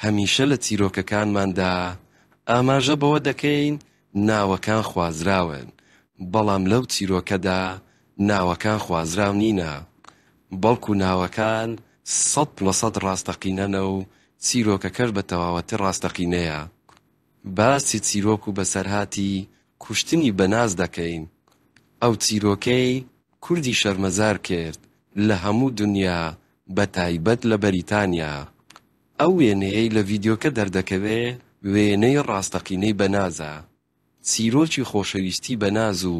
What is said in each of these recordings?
هەمیشە لە چیرۆکەکانماندا ئاماژە بەوە دەکەین ناوەکان خوازراون، بەڵام لەو چیرۆکەدا ناوەکان خوازراو نینە، بەڵکو ناوەکان 100% ڕاستەقینەنە و چیرۆکەکەش بە تەواوەتی ڕاستەقینەیە. باسی چیرۆک و بەسەرهاتی کوشتنی بەناز دەکەین. ئەو چیرۆکەی کوردی شەرمەزار کرد لە هەموو دنیا، بە تایبەت لە بەریتانیا. ئەو وێنەیەی لە ڤیدیۆکە دەردەکەوێ وێنەی ڕاستەقینەی بەنازە. چیرۆکی خۆشەویستی بەناز و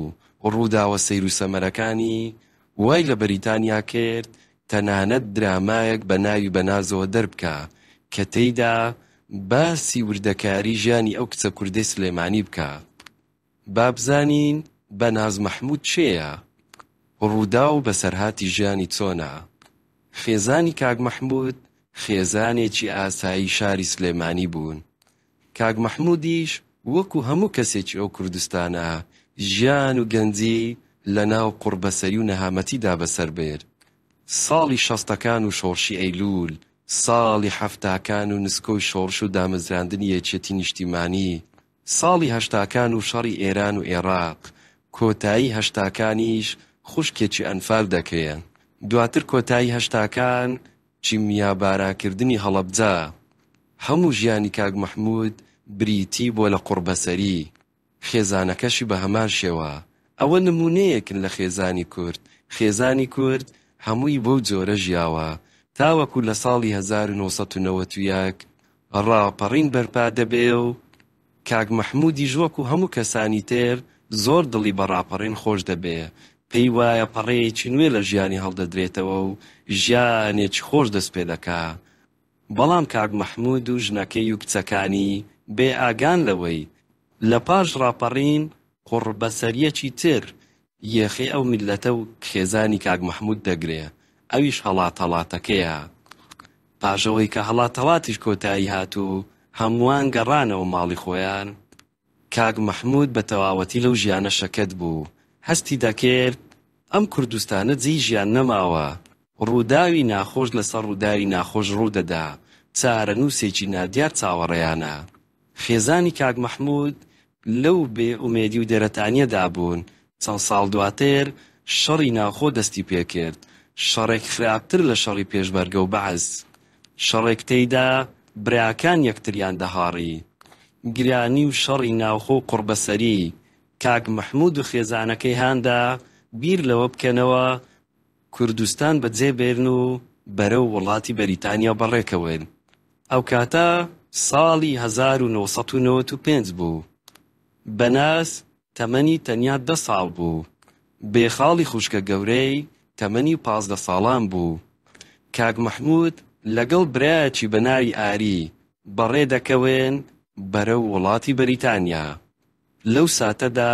ڕووداوە سەیر و سەمەرەکانی وای لە بەریتانیا کرد تەنانەت درامایەک بە ناوی بەنازەوە دەربکە کە تێیدا باسی وردەکاری ژیانی ئەو کچە کوردەی سلێمانی بکە. بابزانین بەناز مەحموود کێیە؟ ڕوودا و بەسەرهاتی ژیانی چۆنە؟ خێزانی کاک مەحموود خێزانێکی ئاسایی شاری سلێمانی بوون. کاک مەحموودیش وەکو هەموو کەسێکی ئەو کوردستانە ژیان و گەنجی لە ناو قوربەسەری و نەهامەتیدا بەسەر برد. ساڵی شەستەکان و شۆڕشی ئەیلول، ساڵی حەفتاکان و نسکۆی شۆڕش و دامەزراندنی یەکێتی نیشتیمانی، ساڵی هەشتاکان و شەڕی ئێران و عێراق، کۆتایی هەشتاکانیش خوشکێکی ئەنفال دەکەیەن. دواتر کۆتایی هەشتاکان چیمیا باراکردنی هەڵەبجە. هەموو ژیانی کاک مەحموود بریتی بۆ لە قوربەسەری. خێزانەکەشی بە هەمان شێوە. ئەوە نمونەیەکن لە خێزانی کورد. خێزانی کورد هەمووی بەو جۆرە ژیاوە تاوەکو لە ساڵی 1991 ڕاپەڕین بەرپا دەبێ و کاک مەحموودیش وەکو هەموو کەسانی تر زۆر دڵی بە ڕاپەڕین خۆش دەبێ. پێی وایە پەڕەیەکی نوێ لە ژیانی هەڵدەدرێتەوە و ژیانێکی خۆش دەست پێ دەکا. بەڵام کاک مەحموود و ژنەکەی و کچەکانی بێ ئاگان لەوەی لە پاش ڕاپەڕین قوربەسەریەکی تر یەخی ئەو میلەتە و خێزانی کاک مەحموود دەگرێ. ئەویش هەڵاتەڵاتەکەیە. پاشەوەی کە هەڵاتەڵاتیش کۆتایی هاتوو هەمووان گەڕانەوە ماڵی خۆیان، کاک مەحموود بە تەواوەتی لەو ژیانە شەکەت بوو. هەستی دەکرد ئەم کوردستانە جێی ژیان نەماوە. ڕووداوی ناخۆش لەسەر ڕووداوی ناخۆش ڕوودەدا. چارەنووسێکی نادیار چاوەڕێیانە. خێزانی کاک مەحموود لەو بێ ئومێدی و دەرەتانیەدا بوون. چەند ساڵ دواتر شەڕی ناخۆ دەستی پێکرد. شەڕێک خراپتر لە شەڕی پێشبەرگە و بەعز. شەڕێک تێیدا براکان یەکتریان دەهاڕی. گرانی و شەڕی ناوخۆ و قوربەسەری. کاک مەحموود و خێزانەکەی هاندا بیر لەوە بکەنەوە کوردستان بەجێ بێرن و بەرەو وڵاتی بەریتانیا بەڕێکەوەن. ئەو کاتە ساڵی 1995 بوو. بەناز تەمەنی تەنیا 10 ساڵ بوو. بێخاڵی خوشکە گەورەی تەمەنی 15 ساڵان بوو. کاک مەحموود لەگەڵ برایەکی بە ناوی ئاری بەڕێ دەکەوێن بەرەو وڵاتی بەریتانیا. لەو ساتەدا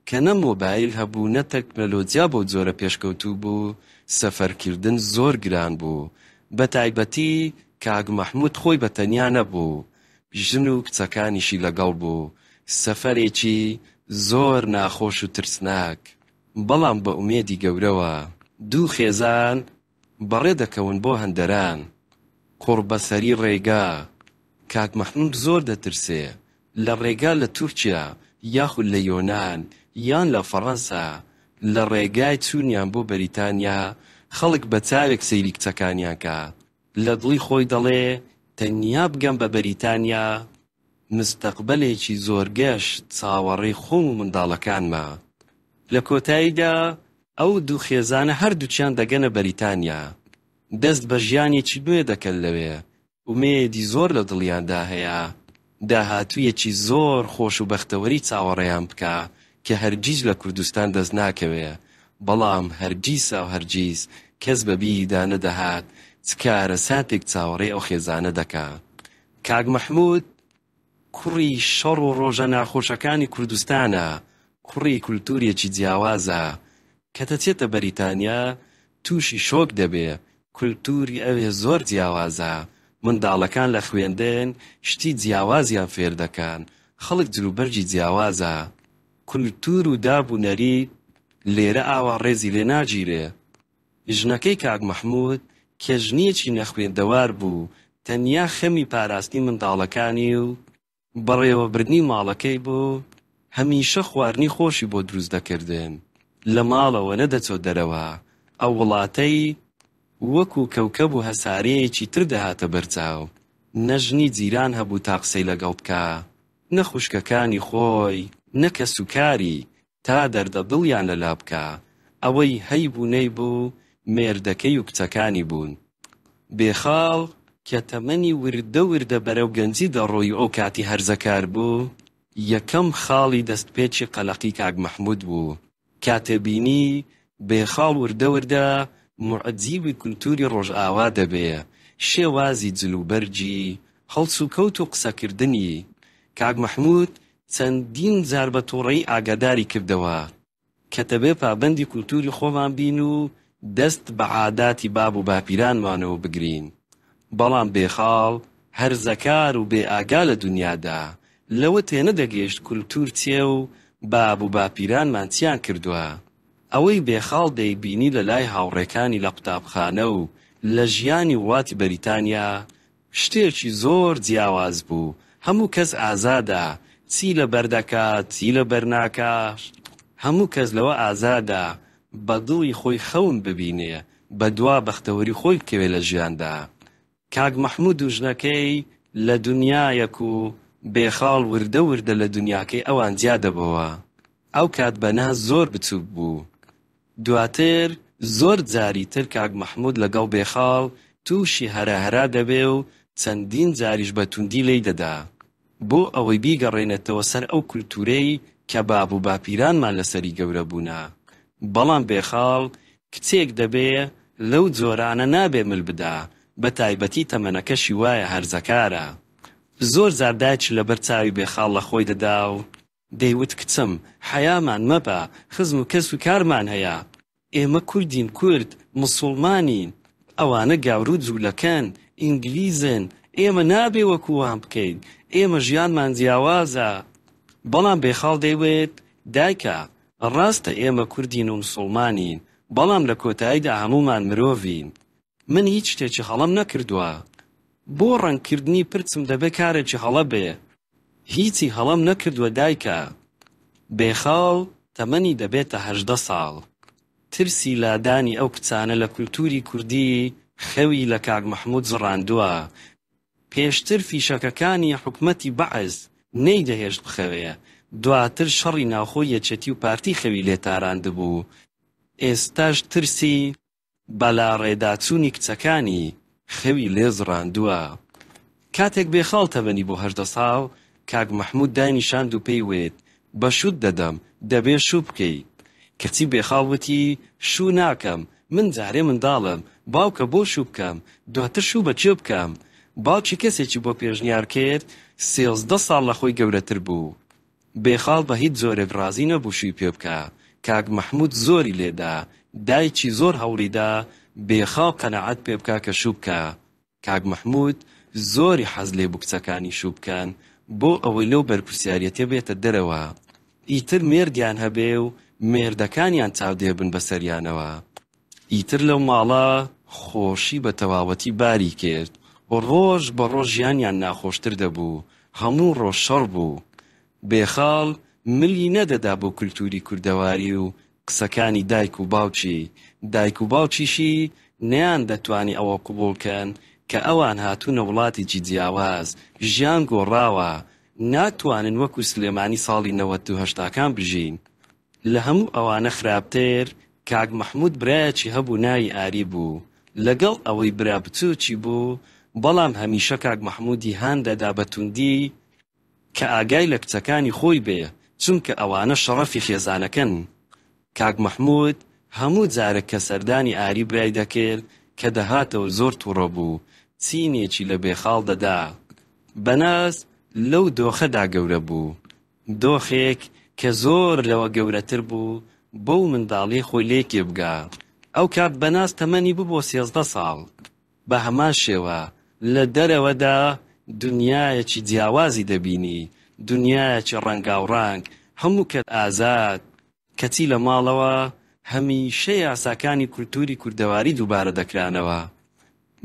کە نە مۆبایل هەبوو نە تەکنەلۆجیا بۆ جۆرە پێشکەوتوو بوو، سەفەرکردن زۆر گران بوو. بە تایبەتی کاک مەحموود خۆی بە تەنیا نەبوو، ژن و کچەکانیشی لەگەڵ بوو. سەفەرێکی زۆر ناخۆش و ترسناک. بەڵام بە ئومێدی گەورەوە دوو خێزان بەڕێ دەکەون بۆ هەندەران. قوربەسەری ڕێگا. کاک مەحموود زۆر دەترسێ لە ڕێگا لە تورکیا یاخود لە یۆنان یان لە فەڕەنسا لە ڕێگای چوونیان بۆ بەریتانیا خەڵک بە چاوێک سەیری کچەکانیان کە. لە دڵی خۆی دەڵێ تەنیا بگەم بە بەریتانیا مستەقبەلێکی زۆر گەشت چاوەڕێی خۆم و منداڵەکانمە. لە کۆتاییدا ئەو دوو خێزانە هەردووچیان دەگەنە بەریتانیا. دەست بە ژیانێکی نوێ دەکەن لەوێ. ئومێدی زۆر لە دڵیاندا هەیە داهاتوویەکی زۆر خۆش و بەختەوەری چاوەڕێیان بکە کە هەرگیز لە کوردستان دەست ناکەوێ. بەڵام هەرگیسا و هەرگیز کەس بە بیریدا نەدەهات چکارە ساتێک چاوەڕێی ئەو خێزانە دەکا. کاک مەحموود کوڕی شەڕ و ڕۆژە ناخۆشەکانی کوردستانە. کوڕی کولتورێکی جیاوازە. کە دەچێتە بەریتانیا تووشی شۆک دەبێ. کولتوری ئەوێ زۆر جیاوازە. منداڵەکان لە خوێندن شتی جیاوازیان فێر دەکەن. خەڵک جلوبەرجی جیاوازە. کولتور و دابوونەری لێرە ئاوا ڕێزی لێ ناگیرێ. ژنەکەی کاک مەحموود کە ژنیەکی نەخوێندەوار بوو تەنیا خەمی پاراستی منداڵەکانی و بەڕێوەبردنی ماڵەکەی بوو. هەمیشە خواردنی خۆشی بۆ دروست دەکردن، لە ماڵەوە نەدەچۆ دەرەوە. ئەو وڵاتەی وەکو کەوکەب و هەسارەیەکی تر دەهاتە بەرچاو. نەژنی جیران هەبوو تا قسەی لەگەڵ بکە، نە خوشکەکانی خۆی، نە کەسوکاری تا دەردە دڵیان لەلا بکە. ئەوەی هەیبوو نەیبوو مێردەکەی و کچەکانی بوون. بێخاڵ کە تەمەنی وردە وردە بەرەو گەنجی دەڕۆی ئەو کاتی هەرزەکار بوو، یەکەم خاڵی دەستپێکی قەلەقی کاک مەحموود بوو. کاتێ بینی بێخاڵ وردە وردە معجیبی کولتوری ڕۆژئاوا دەبێ، شێوازی جلوبەرجی هەڵس و کەوت و قسەکردنی. کاک مەحموود چەندین جار بە تووڕەیی ئاگاداری کردەوە کە دەبێ پابەندی کولتوری خۆمان بین و دەست بە عاداتی باب و باپیرانمانەوە بگرین. بەڵام بێخاڵ هەرزەکار و بێ ئاگا لە دنیادا لەوە تێنەدەگەیشت کولتور چێ و باب و باپیرانمان چیان کردووە. ئەوەی بێخاڵ دەیبینی لە لای هاوڕێکانی لە قوتابخانە و لە ژیانی وڵاتی بەریتانیا شتێکی زۆر جیاواز بوو. هەموو کەس ئازادە، چی لە بەردەکات چی لە بەرناکات، هەموو کەس لەوە ئازادە بە دڵی خۆی خەون ببینێ، بە دوا بەختەوەری خۆی بکەوێ لە ژیاندا. کاک مەحموود و ژنەکەی لە دنیایەک و بێخاڵ وردە وردە لە دنیاکەی ئەوان جیا دەبەوە. ئەو کات بەناز زۆر بچووک بوو. دواتر زۆر جاری تر کاک مەحموود لەگەڵ بێخاڵ تووشی هەرا دەبێ و چەندین جاریش بە توندی لی دەدا بۆ ئەوەی بیگەڕێنێتەوە سەر ئەو کولتورەی کە باب و باپیرانمان لەسەری گەورە بوونا. بەڵام بێخاڵ کچێک دەبێ لەو جۆرانە نابێ مل بدا، بە تایبەتی تەمەنەکەشی وایە هەرزەکارە. زۆر زاردایکی لەبەر چاوی بێخاڵ لە خۆی دەدا و دەیوت کچم حەیامان مەبە، خزم و کەس و کارمان هەیە، ئێمە کوردین، کورد موسڵمانین، ئەوانە گاور و جوولەکەن ئینگلیزن، ئێمە نابێ وەکووان بکەین، ئێمە ژیانمان جیاوازە. بەڵام بێخاڵ دەیوێت دایکە ڕاستە ئێمە کوردین و موسڵمانین، بەڵام لە کۆتاییدا هەمومان مرۆڤین. من هیچ شتێکی هەڵەم نەکردووە، بۆ ڕەنگکردنی پرچم دەبێ کارێکی هەڵە بێ، هیچی هەڵەم نەکردووە دایکە. بێخاڵ تەمەنی دەبێتە 18 ساڵ. ترسی لادانی ئەو کچانە لە کولتوری کوردی خەوی لە کاک مەحموود زڕاندووە. پێشتر فیشەکەکانی حکومەتی بەعز نەیدەهێشت بخەوێ، دواتر شەڕی ناوخۆی یەکێتی و پارتی خەوی لێتاراند بوو. ئێستاش ترسی بەلاڕێداچوونی کچەکانی خەوی لێ زڕاندووە. کاتێک بێخاڵ تەمەنی بۆ 18 ساڵ کاک مەحموود دانیشاند و پێی وێت بە شوت دەدەم، دەبێ شوو بکەیت. کەچی بێخاڵ وتی شوو ناکەم، من جارێ منداڵم، باوکە بۆ شوو بکەم، دواتر شوو بە چێ بکەم. باوکی کەسێکی بۆ پێشنیار کرد 13 ساڵ لە خۆی گەورەتر بوو. بێخاڵ بە هیچ زۆرێک ڕازی نەبوو شووی پێ بکە. کاک مەحموود زۆری لێدا، دایکی زۆر هەوڵیدا بێخاڵ قەنەعەت پێ بکە کە شوو بکە. کاک مەحموود زۆری حەز لێ بوو کچەکانی شوو بکەن بۆ ئەوەی لەو بەرپرسیاریەتێ بێتە دەرەوە، ئیتر مێردیان هەبێ و مێردەکانیان چاودێبن بەسەریانەوە. ئیتر لەو ماڵە خۆشی بە تەواوەتی باری کرد و ڕۆژ بە ڕۆژ ژیانیان ناخۆشتر دەبوو، هەموو ڕۆژ شەڕ بوو. بێخاڵ ملی نەدەدا بۆ کولتوری کوردەواری و قسەکانی دایک و باوکی. دایک و باوکیشی نەیان دەتوانی ئەوە قبوڵکەن کە ئەوان هاتوونە وڵاتێکی جیاواز، ژیان گۆڕاوە، ناتوانن وەکو سلێمانی ساڵی 1970کان بژین. لە هەموو ئەوانە خراپتر کاک مەحموود برایەکی هەبوو ناوی ئاری بوو. لەگەڵ ئەوەی برا بچووکی بوو، بەڵام هەمیشە کاک مەحموودی هان دەدا بە توندی کە ئاگای لە کچەکانی خۆی بێ، چونکە ئەوانە شەڕەفی خێزانەکەن. کاک مەحموود هەموو جارێک کە سەردانی ئاری برای دەکرد کە دەهاتەوە زۆر تووڕە بوو، چینێکی لە بێخاڵ دەدا. بەناز لەو دۆخەدا گەورە بوو، دۆخێک کە زۆر لەوە گەورەتر بوو بۆ منداڵی خۆی لێکێ بگا. ئەو کات بەناز تەمەنی بوو بۆ 13 ساڵ. بە هەمان شێوە لە دەرەوەدا دنیایەکی جیاوازی دەبینی، دنیایەکی ڕەنگاوڕەنگ، هەموو کەس ئازاد. کەچی لە ماڵەوە هەمیشە یاساکانی کولتوری کوردەواری دووبارە دەکرانەوە.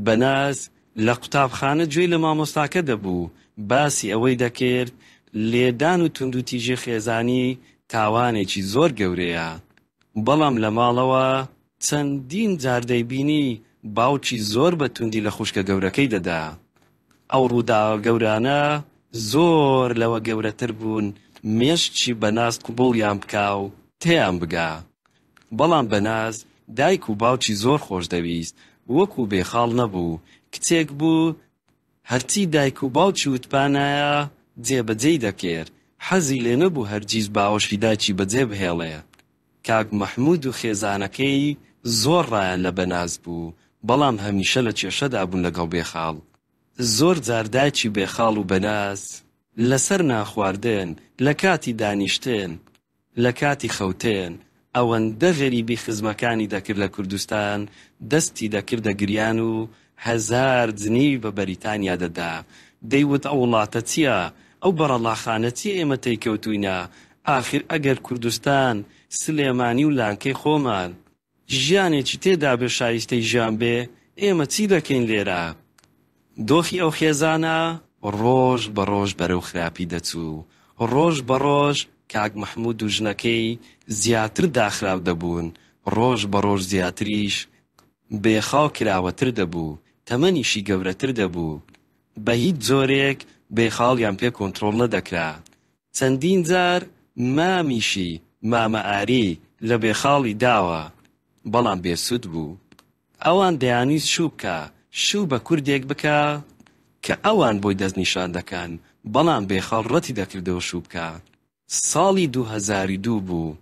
بەناز لە قوتابخانە گوێی لە مامۆستاکە دەبوو باسی ئەوەی دەکرد لێدان و تونند و تیژی خێزانی تاوانێکی زۆر گەورەیە. بەڵام لە ماڵەوە چەندین جار دەیبینی باوکی زۆر بە توندی لە خوشکە گەورەکەی دەدا. ئەو ڕووداوە گەورانە زۆر لەوە گەورەتر بوون مێشکی بەناز قبوڵیان بکا و تێیان بگا. بەڵام بەناز دایک و باوکی زۆر خۆش دەویست، وەکو بێخاڵ نەبوو، کچێک بوو هەرچی دایک و باوکی وتپانایە جێبەجێی دەکرد، حەزی لێ نەبوو هەرگیز باوەشی دایکی بەجێ بهێڵێ. کاک مەحموود و خێزانەکەی زۆر ڕایان لە بەناز بوو، بەڵام هەمیشە لە کێشەدا بوون لەگەڵ بێخاڵ. زۆر جار دایکی بێخاڵ و بەناز لەسەر ناخواردن، لە کاتی دانیشتن، لە کاتی خەوتن ئەوەندە غەریبی خزمەکانی دەکرد لە کوردستان، دەستی دەکردە گریان و 1000 جنی بە بەریتانیا دەدا. دەیوت ئەو وڵاتە چییە؟ ئەو بەڕەڵاخانە چی ئێمە تێیکەوتووینە؟ ئاخر ئەگەر کوردستان سلێمانی و لانکەی خۆمان ژیانێکی تێدا بێ شایستەی ژیان بێ، ئێمە چی دەکەین لێرە؟ دۆخی ئەو خێزانە ڕۆژ بە ڕۆژ بەرەو خراپی دەچوو. ڕۆژ بە ڕۆژ کاک مەحموود و ژنەکەی زیاتر داخراو دەبوون، ڕۆژ بە ڕۆژ زیاتریش بێخاو کراوەتر دەبوو، تەمەنیشی گەورەتر دەبوو. بە هیچ جۆرێک بێخاڵیان پێ کۆنتڕۆڵ نەدەکرا. چەندین جار مامیشی مامە ئاری لە بێخاڵی داوە، بەڵام بێسوود بوو. ئەوان دەیانویست شوو بکە، شوو بە کوردێک بکە کە ئەوان بۆی دەستنیشان دەکەن، بەڵام بێخاڵ ڕەتی دەکردەوە شوو بکە. ساڵی 2002 بوو،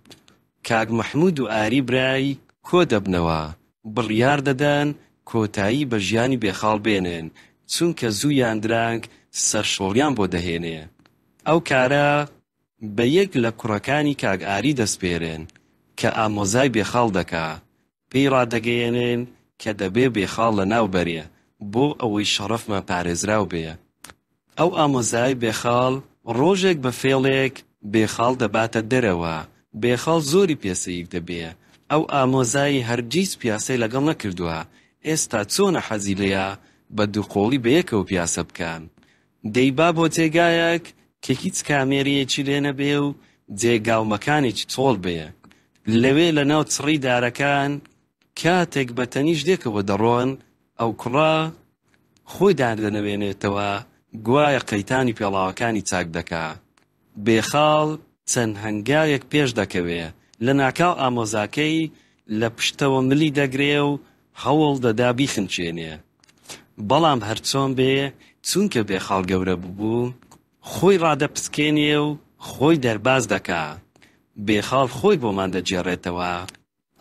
کاک مەحموود و ئاری برای کۆ دەبنەوە، بڕیار دەدەن کۆتایی بە ژیانی بێخاڵ بێنن، چونکە زوویان درانگ سەرشۆڵیان بۆ دەهێنێ. ئەو کارە بە یەک لە کوڕەکانی کاک ئاری دەسپێرن کە ئامۆزای بێخاڵ دەکا، پێی ڕادەگەیەنن کە دەبێ بێخاڵ لە ناو بەرێ بۆ ئەوەی شەڕەفمان پارێزراو بێ. ئەو ئامۆزای بێخاڵ ڕۆژێک بە فێڵێک بێخاڵ دەباتە دەرەوە، بێخاڵ زۆری پیاسەیەک دەبێ. ئەو ئامۆزایی هەرگیز پیاسەی لەگەڵ نەکردووە، ئێستا چۆنە حەزی لێیە بە دووقۆڵی بەیەکەوە پیاسە بکەن. دەیبا بۆ جێگایەک کە هیچ کامێرەیەکی لێ نەبێ و جێگاومەکانێکی چۆڵ بێ. لەوێ لە ناو چڕی دارەکان کاتێک بە تەنیش دێکەوە دەڕۆن، ئەو کوڕە خۆی دادەنەوێنێتەوە گوایە قەیتانی پێڵاوەکانی چاک دەکا. بێخاڵ چەند هەنگاوێک پێش دەکەوێ، لە ناکاو ئامۆزاکەی لە پشتەوە ملی دەگرێ و هەوڵ دەدا بیخنچێنێ. بەڵام هەرچۆن بێ چونکە بێخاڵ گەورە بوو، خۆی ڕادەپسکێنێ و خۆی دەرباز دەکا. بێخاڵ خۆی بۆمان دەجێڕێتەوە.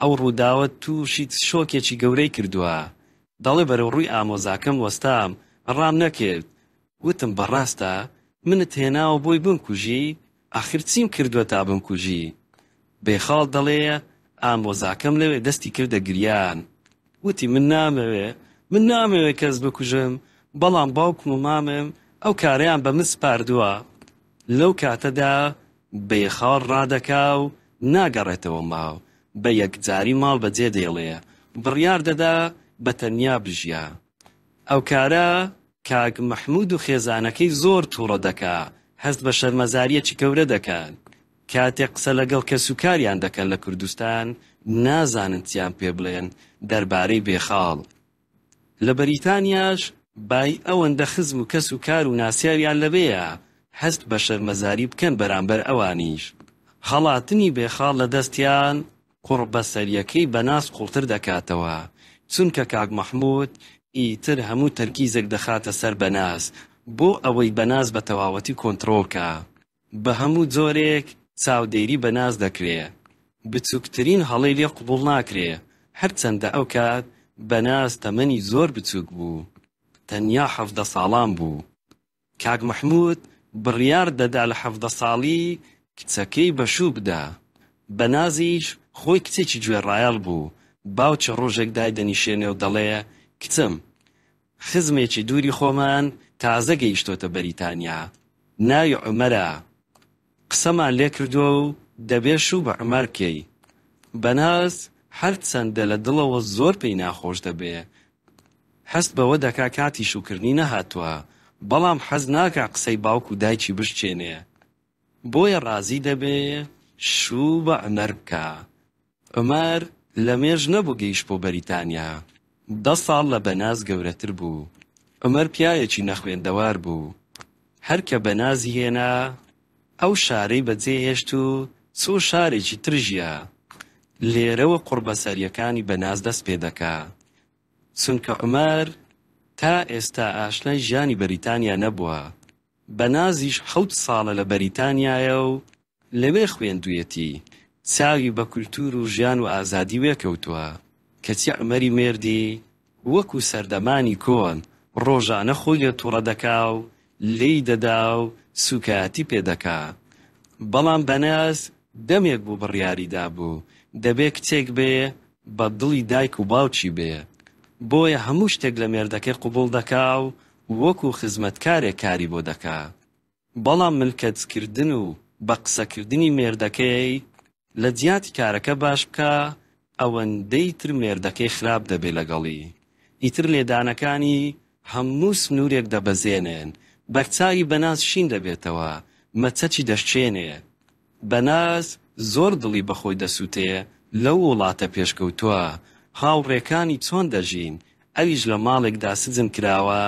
ئەو ڕووداوە تووشی شۆکێکی گەورەی کردووە. دەڵێ بەرەو ڕووی ئامۆزاکەم وەستام، ڕام نەکرد. وتم بەڕاستە منت هێناوە بۆی بمکوژی؟ ئاخر چیم کردووە تا بمکوژی؟ بێخاڵ دەڵێ ئامۆزاکەم لەوێ دەستی کردە گریان. وتی من نامەوێ کەس بکوژم، بەڵام باوکم و مامم ئەو کارەیان بە من سپاردووە. لەو کاتەدا بێخاڵ ڕادەکا و ناگەڕێتەوە ماو، بە یەکجاری ماڵ بەجێ دێڵێ، بڕیار دەدا بە تەنیا بژیا. ئەو کارە کاک مەحموود و خێزانەکەی زۆر تووڕە دەکا، هەست بە شەرمەزاریەکی گەورە دەکەن. کاتێک قسە لەگەڵ کەسوکاریان دەکەن لە کوردستان نازانن چیان پێ بڵێن دەربارەی بێخاڵ. لە بەریتانیاش بای ئەوەندە خزم و کەس و کار و ناسیاویان لەبەیە هەست بە شەرمەزاری بکەن بەرامبەر ئەوانیش. هەڵاتنی بێخاڵ لە دەستیان قوڕبەسەریەکەی بەناس قوڵتر دەکاتەوە، چونکە کاک مەحموود ئیتر هەموو تەرکیزێک دەخاتە سەر بەناس بۆ ئەوەی بەناس بە تەواوەتی کۆنتڕۆڵکە. بە هەموو جۆرێک چاودێری بەناس دەکرێ، بچووکترین هەڵەی لێ قبوڵ ناکرێ، هەرچەندە ئەو کات بەناس تەمەنی زۆر بچووک بوو، تەنیا 17 ساڵان بوو. کاک مەحموود بڕیار دەدا لە 17 ساڵی کچەکەی بەشوو بدا. بەنازیش خۆی کچێکی گوێڕایەڵ بوو، باوچە ڕۆژێک دایدەنیشێنێ و دەڵێ کچم، خزمێکی دووری خۆمان تازە گەیشتۆتە بەریتانیا، ناوی عومەرە، قسەمان لێ کردووە و دەبێ شوو بە عومەر بکەی. بەناز هەرچەندە لە دڵەوە زۆر پێی ناخۆش دەبێ، هەست بەوە دەکا کاتی شوکردنی نەهاتووە، بەڵام حەز ناکا قسەی باوک و دایکی بشچێنێ. بۆیە ڕازی دەبێ شوو بە عومەر بکە. عومەر لە مێژ نەبوو گەیشت بۆ بەریتانیا. 10 ساڵ لە بەناز گەورەتر بوو. عومەر پیاوێکی نەخوێندەوار بوو. هەر کە بەنازی هێنا ئەو شارەی بەجێهێشت و چۆ شارێکی ترژیە. لێرەوە قوربەسەریەکانی بەناز دەست پێ دەکا. چونکە عومەر تا ئێستا ئاشنای ژیانی بەریتانیا نەبووە. بەنازیش 7 ساڵە لە بەریتانیایە و لەوێ خوێندوویەتی. چاوی بە کولتور و ژیان و ئازادی وێکەوتووە. کەچی عومەری مێردی وەکو سەردەمانی کۆن ڕۆژانە خۆی لێ تووڕە دەکا و لێی دەدا و سوکایەتی پێدەکا. بەڵام بەناز دەمێک بوو بڕیاریدا بوو دەبێ کچێک بێ بە دڵی دایک و باوکی بێ. بۆیە هەموو شتێک لە مێردەکەی قوبوڵ دەکا و وەکو خزمەتکارێک کاری بۆ دەکا. بەڵام ملکەتکردن و بە قسەکردنی مێردەکەی لە جیاتی کارەکە باش بکە ئەوەندەی تر مێردەکەی خراپ دەبێ لەگەڵی. ئیتر لێدانەکانی هەموو سنوورێک دەبەزێنن. بەکچاوی بەناز شین دەبێتەوە، مەچەکی دەشچێنێ. بەناز زۆر دڵی بەخۆی دەسووتێ لەو وڵاتە پێشکەوتووە. هاوڕێکانی چۆن دەژین؟ ئەویش لە ماڵێکدا سزم کراوە،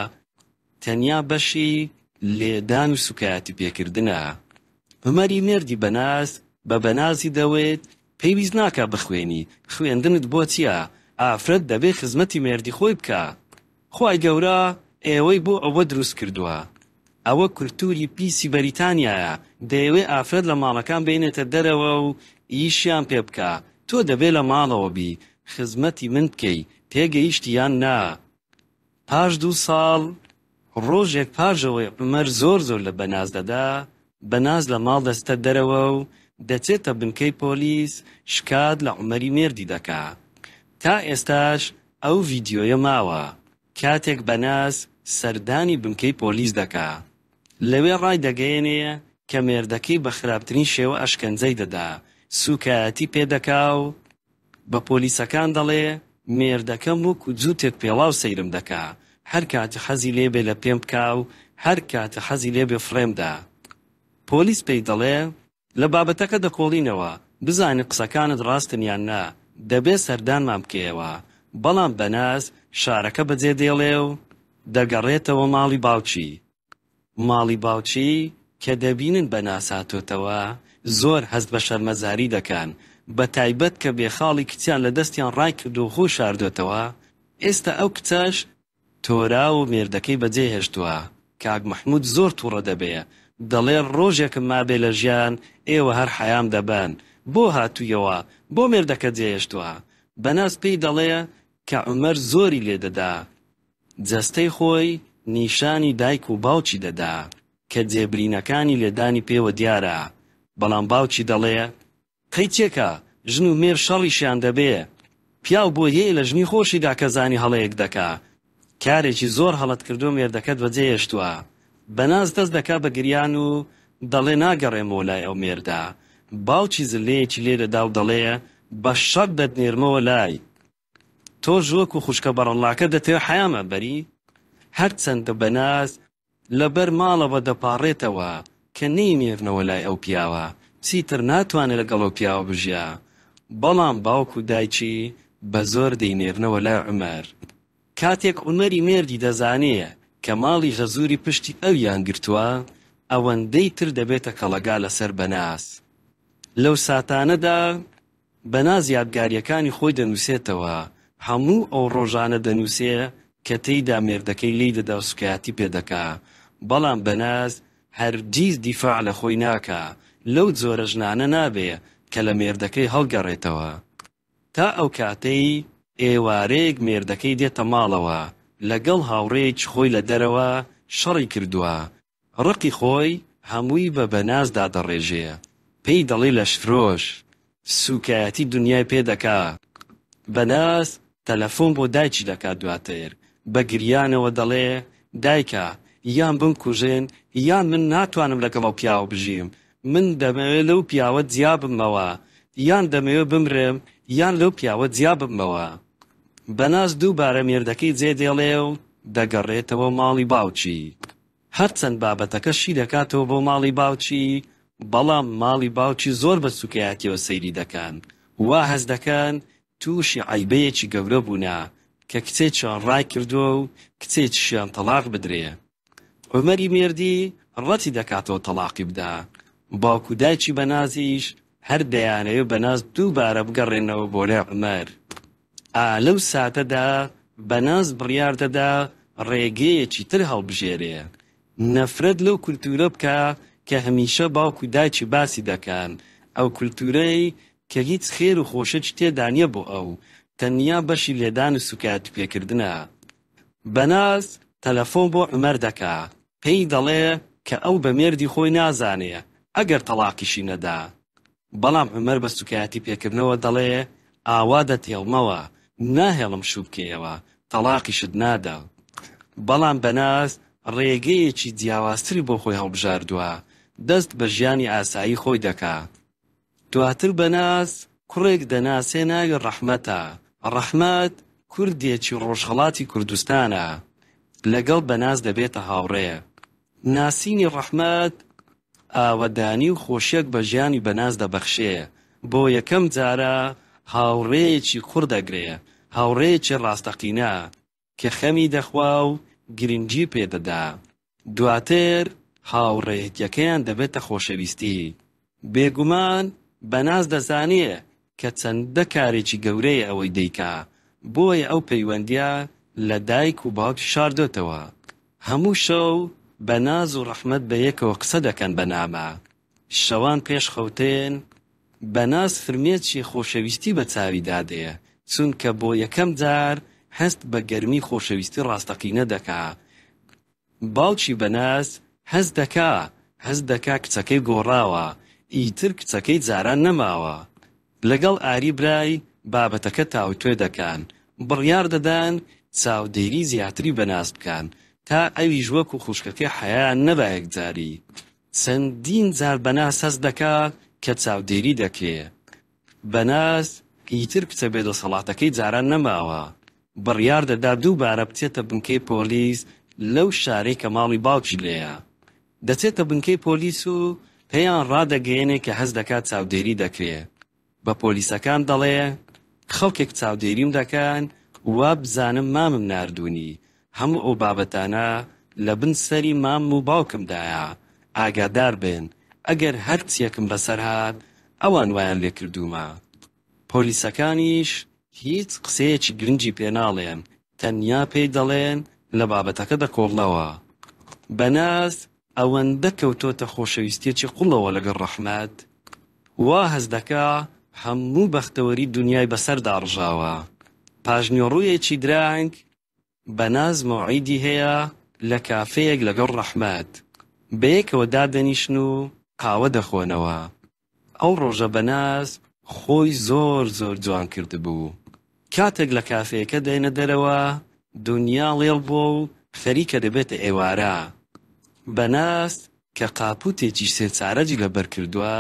تەنیا بەشی لێدان و سوکایەتی پێکردنە. عومەری مێردی بەناز بە بەنازی دەوێت پێویست ناکا بخوێنی. خوێندنت بۆ چییە؟ ئافرەت دەبێ خزمەتی مێردی خۆی بکە. خوای گەورە ئێوەی بۆ ئەوە دروست کردووە. ئەوە کولتوری پیسی بەریتانیایە. دەیەوێ ئافرەت لە ماڵەکان بێنێتە دەرەوە و ئیشیان پێ بکە. تۆ دەبێ لە ماڵەوە بی، خزمەتی من بکەی، تێگەیشتی یان نا. پاش 2 ساڵ ڕۆژێک پاژەوەی عومەر زۆر لە بەناز دەدا، بەناز لە ماڵ دەستە دەرەوە و دەچێتە بنکەی پۆلیس شکات لە عومەری مێردی دەکا. تا ئێستاش ئەو ڤیدیۆیە ماوە کاتێک بەناز سەردانی بنکەی پۆلیس دەکا. لەوێ ڕای دەگەیەنێ کە مێردەکەی بە خراپترین شێوە ئەشکەنجەی دەدا، سوکایەتی پێدەکا و بە پۆلیسەکان دەڵێ مێردەکەم وەکو جووتێک پێڵاو سەیرم دەکا، هەر کاتە حەزی لێبێ لە پێم بکا و هەر کاتە حەزی لێبێ فڕێمدا. پۆلیس پێی دەڵێ لە بابەتەکە دەکۆڵینەوە، بزانێ قسەکانت ڕاستن یان نا، دەبێ سەردانمان بکەیەوە. بەڵام بەناز شارەکە بەجێ دێڵێ و دەگەڕێتەوە ماڵی باوچی. ماڵی باوچی کە دەبینن بەناز هاتۆتەوە زۆر هەست بە شەرمەزاری دەکەن، بە تایبەت کە بێخاڵی کچیان لە دەستیان ڕای کرد و خۆی شاردۆتەوە. ئێستا ئەو کچەش تۆرا و مێردەکەی بەجێ هێشتووە. کاک مەحموود زۆر تووڕە دەبێ، دەڵێ ڕۆژێکم مابێ لە ژیان ئێوە هەر حەیام دەبان. بۆ هاتوویەوە؟ بۆ مێردەکە جێهێشتووە. بەناز پێی دەڵێ کە عومەر زۆری لێدەدا، جەستەی خۆی نیشانی دایک و باوکی دەدا کە جێبرینەکانی لێدانی پێوە دیارە. بەڵام باوکی دەڵێ قەی چێکە ژن و مێر شەڕیشیان دەبێ. پیاو بۆ یێ لە ژنی خۆشیدا کە زانی هەڵەیەک دەکا. کارێکی زۆر هەڵەت کردو مێردەکەت بەجێ هێشتووە. بەناز دەست دەکا بە گریان و دەڵێ ناگەڕێمەوە لای ئەو مێردا. باوکی زلەیەکی لێدەدا و دەڵێ بە شەڕ دەتنێرمەوە لای. تۆ ژۆک و خوشکە بەڕەڵاکە دەتەوێ حەیامە بەری؟ هەرچەندە بەناز لەبەر ماڵەوە دەپاڕێتەوە کە نەیمێرنەوە لای ئەو پیاوە، چیتر ناتوانێت لەگەڵ ئەو پیاوە بژیا. بەڵام باوک و دایکی بە زۆر دەینێرنەوە لای عومەر. کاتێک عومەری مێردی دەزانێ کە ماڵی غەزووری پشتی ئەویان گرتووە، ئەوەندەی تر دەبێتە کەڵەگا لەسەر بەناز. لەو ساتانەدا بەناز یادگاریەکانی خۆی دەنووسێتەوە. هەموو ئەو ڕۆژانە دەنووسێ کە تێیدا مێردەکەی لی دەدا و سوکایەتی پێدەکا. بەڵام بەناز هەرگیز دیفاع لە خۆی ناکا، لەو جۆرە ژنانە نابێ کە لە مێردەکەی هەڵگەڕێتەوە. تا ئەو کاتەی ئێوارەیەک مێردەکەی دێتە ماڵەوە، لەگەڵ هاوڕێیەکی خۆی لە دەرەوە شەڕی کردووە. ڕقی خۆی هەمووی بە بەنازدا دەڕێژێ، پێی دەڵێ لەشفرۆش، سوکایەتی دنیای پێدەکا. بەناز تەلەفۆن بۆ دایکی دەکات دواتر، بە گریانەوە دەڵێ دایکە یان بمکوژێن یان من ناتوانم لەگەڵ ئەو پیاوە بژیم، من دەمەوێت لەو پیاوە جیا بمەوە، یان دەمەوێت بمرم یان لەو پیاوە جیا بمەوە. بەناز دووبارە مێردەکەی جێ دێڵێ و دەگەڕێتەوە ماڵی باوکی. هەرچەند بابەتەکەشی دەکاتەوە بۆ ماڵی باوکی، بەڵام ماڵی باوکی زۆر بە سوکایەتیەوە سەیری دەکەن، وا هەز دەکەن تووشی عیبەیەکی گەورە بوونە کە کچێکیان ڕای کردووە و کچێکیشیان تەلاق بدرێ. عومەری مێردی ڕەتی دەکاتەوە تەلاقی بدا. باوکو دایکی بەنازیش هەر دەیانەوێ بەناز دووبارە بگەڕێنەوە بۆ لای عومەر. لەو ساتەدا بەناز بڕیار دەدا ڕێگەیەکی تر هەڵبژێرێ، نەفرەت لەو کولتورە بکە کە هەمیشە باوکو دایکی باسی دەکەن، ئەو کولتورەی کە هیچ خێر و خۆشەی تێدا نییە بۆ ئەو، تەنیا بەشی لێدان و سوکات پێکردنە. بەناز تەلەفۆن بۆ عومەر دەکا، پێی دەڵێ کە ئەو بە مێردی خۆی نازانێ ئەگەر تەلاقیشی نەدا. بەڵام عومەر بە سوکاتی پێکردنەوە دەڵێ ئاوا دەتێڵمەوە، ناهێڵم شوو بکەیەوە، تەلاقیشت نادا. بەڵام بەناز ڕێگەیەکی جیاوازتری بۆ خۆی هەڵبژاردووە، دەست بە ژیانی ئاسایی خۆی دەکا. دواتر بەناز کوڕێک دەناسێ ناوی ڕەحمەتە. ڕەحمەت کوردێکی ڕۆژهەڵاتی کوردستانە، لەگەڵ بەناز دەبێتە هاوڕێ. ناسینی ڕەحمەت ئاوەدانی و خۆشیەک بە ژیانی بەناز دەبەخشێ، بۆ یەکەم جارە هاوڕێیەکی کوڕ دەگرێ، هاوڕێیەکی ڕاستەقینە کە خەمی دەخوا و گرنگی پێدەدا. دواتر هاوڕێیەکەیان دەبێتە خۆشەویستی. بێگومان بەناز دەزانێ کە چەندە کارێکی گەورەیە ئەوەی دەیکا، بۆیە ئەو پەیوەندیە لە دایک و باوک شاردۆتەوە. هەموو شەو بەناز و ڕەحمەت بە یەکەوە قسە دەکەن بەنامە. شەوان پێش خەوتێن بەناز فرمێکی خۆشەویستی بە چاوی دادێ، چونکە بۆ یەکەم جار هەست بە گەرمی خۆشەویستی ڕاستەقینە دەکا. باوکی بەناز هەست دەکا کچەکەی گۆڕاوە، ئیتر کچەکەی جاران نەماوە. لەگەڵ ئاری برای بابەتەکە تاوتوێ دەکەن، بڕیار دەدان چاودێری زیاتری بەناز بکەن تا ئەویش وەکو خوشکەکەی حەیان نەبایەک جاری. چەندین جار بەناز هەست دەکا کە چاودێری دەکرێ. بەناز ئیتر کچە بێدەسەڵاتەکەی جاران نەماوە، بڕیار دەدا دووبارە بچێتە بنکەی پۆلیس لەو شارەی کە ماڵی باوکی لێیە. دەچێتە بنکەی پۆلیس و پێیان ڕادەگەیەنێ کە هەست دەکات چاودێری دەکرێ. بە پۆلیسەکان دەڵێ خەڵکێک چاودێریم دەکەن، وا بزانم مامم ناردوونی، هەموو ئەو بابەتانە لە بن سەری مام و باوکمدایە، ئاگادار بن ئەگەر هەرچیەکم بەسەر هات ئەوان وایان لێ کردوومە. پۆلیسەکانیش هیچ قسەیەکی گرنگی پێ ناڵێن، تەنیا پێی دەڵێن لە بابەتەکە دەکۆڵنەوە. بەناز ئەوەندە کەوتۆتە خۆشەویستیەکی قوڵەوە لەگەڵ ڕەحمەت، وا هەز دەکا هەموو بەختەوەری دنیای بەسەردا ڕژاوە. پاژنێڕوویەکی درانگ بەناز مۆعیدی هەیە لە کافەیەک لەگەڵ ڕەحمەت، بەیەکەوە دادەنیشن و قاوە دەخۆنەوە. ئەو ڕۆژە بەناز خۆی زۆر جوان کردبوو. کاتێک لە کافەیەکە دێنە دەرەوە، دنیا لێڵ بۆ و خەریکە دەبێتە ئێوارە. بەناز کە قاپوتێکی سێچارەجی لەبەر کردووە،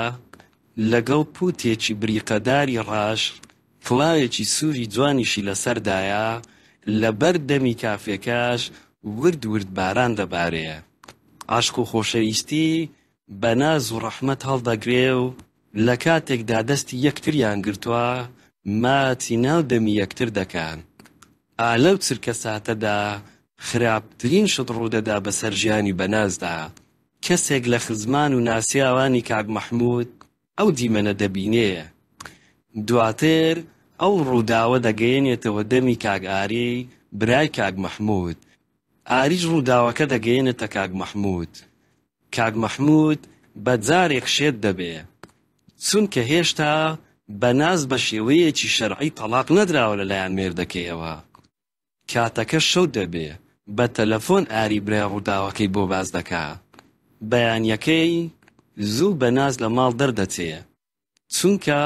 لەگەڵ پوتێکی بریقەداری ڕاش کڵاوێکی سووری جوانیشی لەسەردایە، لەبەر دەمی کافێکەش ورد باران دەبارێ. عاشق و خۆشەویستی بەناز و ڕەحمەت هەڵدەگرێ و لە کاتێکدا دەستی یەکتریان گرتووە ماتی ناو دەمی یەکتر دەکەن. لەو چرکە ساتەدا خراپترین شت ڕوودەدا بەسەر ژیانی بەنازدا. کەسێک لە خزمان و ناسیاوانی کاک مەحموود ئەو دیمەنە دەبینێ. دواتر ئەو ڕووداوە دەگەیەنێتەوە دەمی کاک ئاری برای کاک مەحموود. ئاریش ڕووداوەکە دەگەیەنێتە کاک مەحموود. کاک مەحموود بەجارێک شێت دەبێ، چونکە هێشتا بەناز بە شێوەیەکی شەرعی تەلاق نەدراوە لەلایەن مێردەکەیەوە. کاتەکە شەو دەبێ، بە تەلەفۆن ئاری برای ڕووداوەکەی بۆ باز دەکا. بەیانیەکەی زوو بەناز لە ماڵ دەردەچێ، چونکە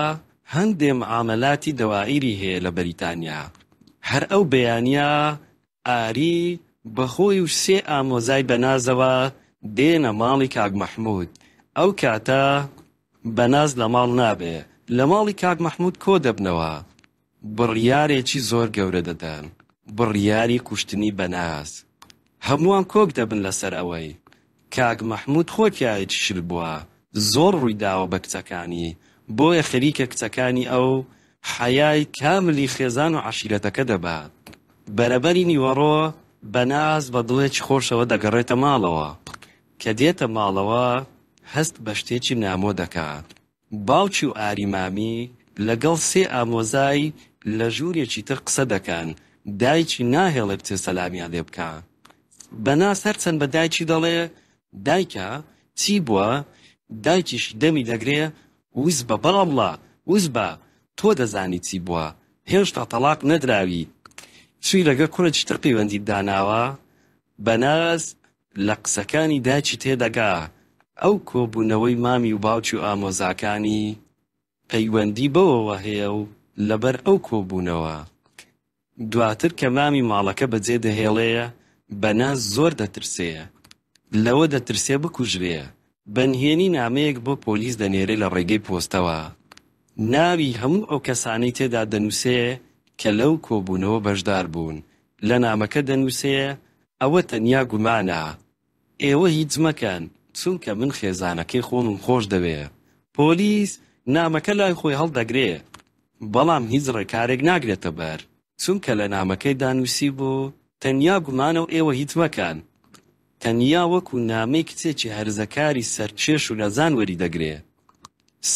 هەندێ معامەلاتی دەوائیری هەیە لە بەریتانیا. هەر ئەو بەیانیە ئاری بەخۆی و سێ ئامۆزای بەنازەوە دێنە ماڵی کاک مەحموود. ئەو کاتە بەناز لە ماڵ نابێ، لە ماڵی کاک مەحموود کۆ دەبنەوە. بڕیارێکی زۆر گەورە دەدەن، بڕیاری کوشتنی بەناز. هەمووان کۆک دەبن لەسەر ئەوەی کاک مەحموود خۆتیایەتی شر بووە، زۆر ڕوویداوە بە کچەکانی، بۆیە خەریکە کچەکانی ئەو حەیای کاملی خێزان و عەشیرەتەکە دەبات. بەرەبەری نیوەڕۆ بەناز بە دڵێکی خۆشەوە دەگەڕێتە ماڵەوە. کە دێتە ماڵەوە هەست بە شتێکی نامۆ دەکات. باوکی و ئاریمامی لەگەڵ سێ ئامۆزای لە ژوورێکی تر قسە دەکەن. دایکی ناهێڵێ بچێ سەلامیان لێ بکە. بەناز هەرچەند بە دایکی دەڵێ دایکە چی بووە، دایکیشی دەمی دەگرێ وز بە بەڵامڵە وز بە تۆ دەزانی چی بووە، هێشتا تەلاق نەدراوی. چووی لەگە کوڕێکی تر پەیوەندی داناوە. بەناز لە قسەکانی دایکی تێدەگا ئەو کۆبوونەوەی مامی و باوکی و ئامۆزاکانی پەیوەندی بەوەوە هەیە و لەبەر ئەو کۆبوونەوە. دواتر کە مامی ماڵەکە بەجێ دەهێڵەیە بەناز زۆر دەترسێ، لەوە دەترسێ بکوژرێ. بەنهێنی نامەیەک بۆ پۆلیس دەنێرێ لە ڕێگەی پۆستەوە. ناوی هەموو ئەو کەسانەی تێدا دەنووسێ کە لەو کۆبوونەوە بەشدار بوون. لە نامەکە دەنووسێ ئەوە تەنیا گومانە، ئێوە هیچ مەکەن چونکە من خێزانەکەی خۆمم خۆش دەوێ. پۆلیس نامەکە لای خۆی هەڵدەگرێ، بەڵام هیچ ڕێکارێک ناگرێتە بەر چونکە لە نامەکەی دانووسی بوو تەنیا گومانە و ئێوە هیچ مەکەن. تەنیا وەکو نامەی کچێکی هەرزەکاری سەرچێش و نەزان وەری دەگرێ.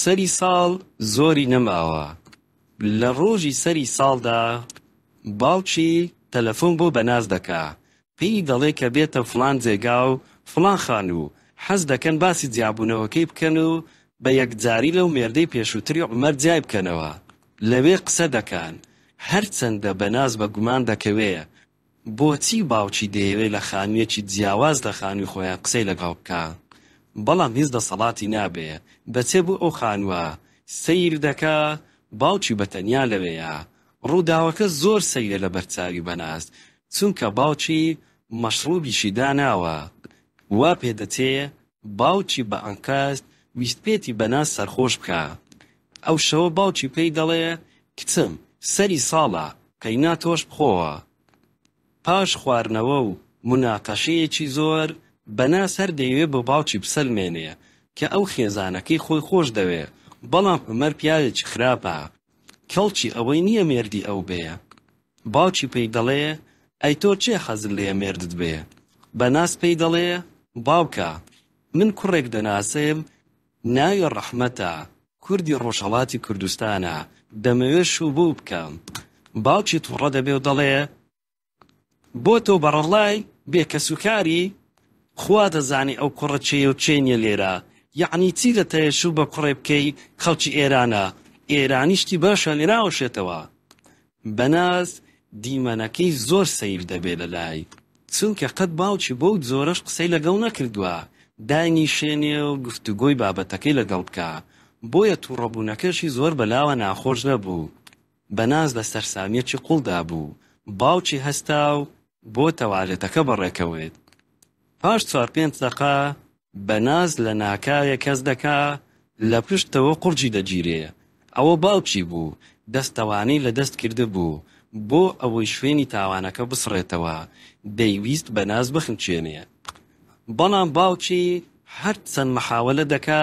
سەری ساڵ زۆری نەماوە. لە ڕۆژی سەری ساڵدا باوکی تەلەفۆن بۆ بەناز دەکا، پێی دەڵێ کە بێتە فڵان جێگا و فڵان خان و حەز دەکەن باسی جیابوونەوەکەی بکەن و بە یەکجاری لەو مێردەی پێشووتری عومەر جیای بکەنەوە. لەوێ قسە دەکەن. هەرچەندە بەناز بە گومان دەکەوێ بۆچی باوکی دەیەوێت لە خانوویەکی جیاواز لە خانووی خۆیان قسەی لەگەڵ بکە، بەڵام هیچ دەسەڵاتی نابێ. بەچێ بوو ئەو خانووە سەیر دەکا، باوکی بەتەنیا لەوەیە. ڕووداوەکە زۆر سەیرە لە بەرچاوی بەناز چونکە باوکی مەشروبیشی داناوە. وا پێدەچێ باوکی بە ئەنکاست ویست پێتی بەناز سەرخۆش بکە. ئەو شەوە باوکی پێی دەڵێ کچم سەری ساڵە کەینا تۆش بخۆوە. پاش خواردنەوە و مناقەشەیەکی زۆر بەناز هەر دەیەوێ بۆ باوکی بسەلمێنێ کە ئەو خێزانەکەی خۆی خۆش دەوێ، بەڵام عومەر پیاوێکی خراپە، کەڵکی ئەوەی نییە مێردی ئەو بێ. باوکی پێی دەڵێ ئەی تۆ چێ حەزت لێ مێردت بێ؟ بەناز پێی دەڵێ باوکە من کوڕێک دەناسم ناوی ڕەحمەتە، کوردی ڕۆژهەڵاتی کوردستانە، دەمەوێت شووبوو بکەم. باوکی تووڕە دەبێ و دەڵێ بۆ تۆ بەڕەڵای بێکەسوکاری خوا دەزانی ئەو کوڕە چێ و چێنیە لێرە، یعنی چی دەتەوێت شوو بە کوڕێ بکەی خەڵکی ئێرانە، ئێرانیشتی باشە لێراوەشێتەوە. بەناز دیمەنەکەی زۆر سەیر دەبێ لە لای چونکە قەت باوکی بۆ زۆرەش قسەی لەگەڵ نەکردووە، دانی شوێنێ و گفتوگۆی بابەتەکەی لەگەڵ بکە، بۆیە تووڕەبوونەکەشی زۆر بەلاوە ناخۆش نەبوو. بەناز لە سەرسامیەکی قوڵدا بوو، باوکی هەستا و بۆ تەوالێتەکە بەڕێکەوێت. پاش 4-5 دەقە بەناز لە ناکاوێ کەس دەکا، لە پشتەوە قورجی دەگیرێ. ئەوە باوکی بوو، دەستەوانەی لە دەست کرده بوو بۆ ئەوەی شوێنی تاوانەکە بسڕێتەوە، دەیویست بەناز بخنچێنێ. بەڵام باوکی هەر چەند مەحاوەلە دەکا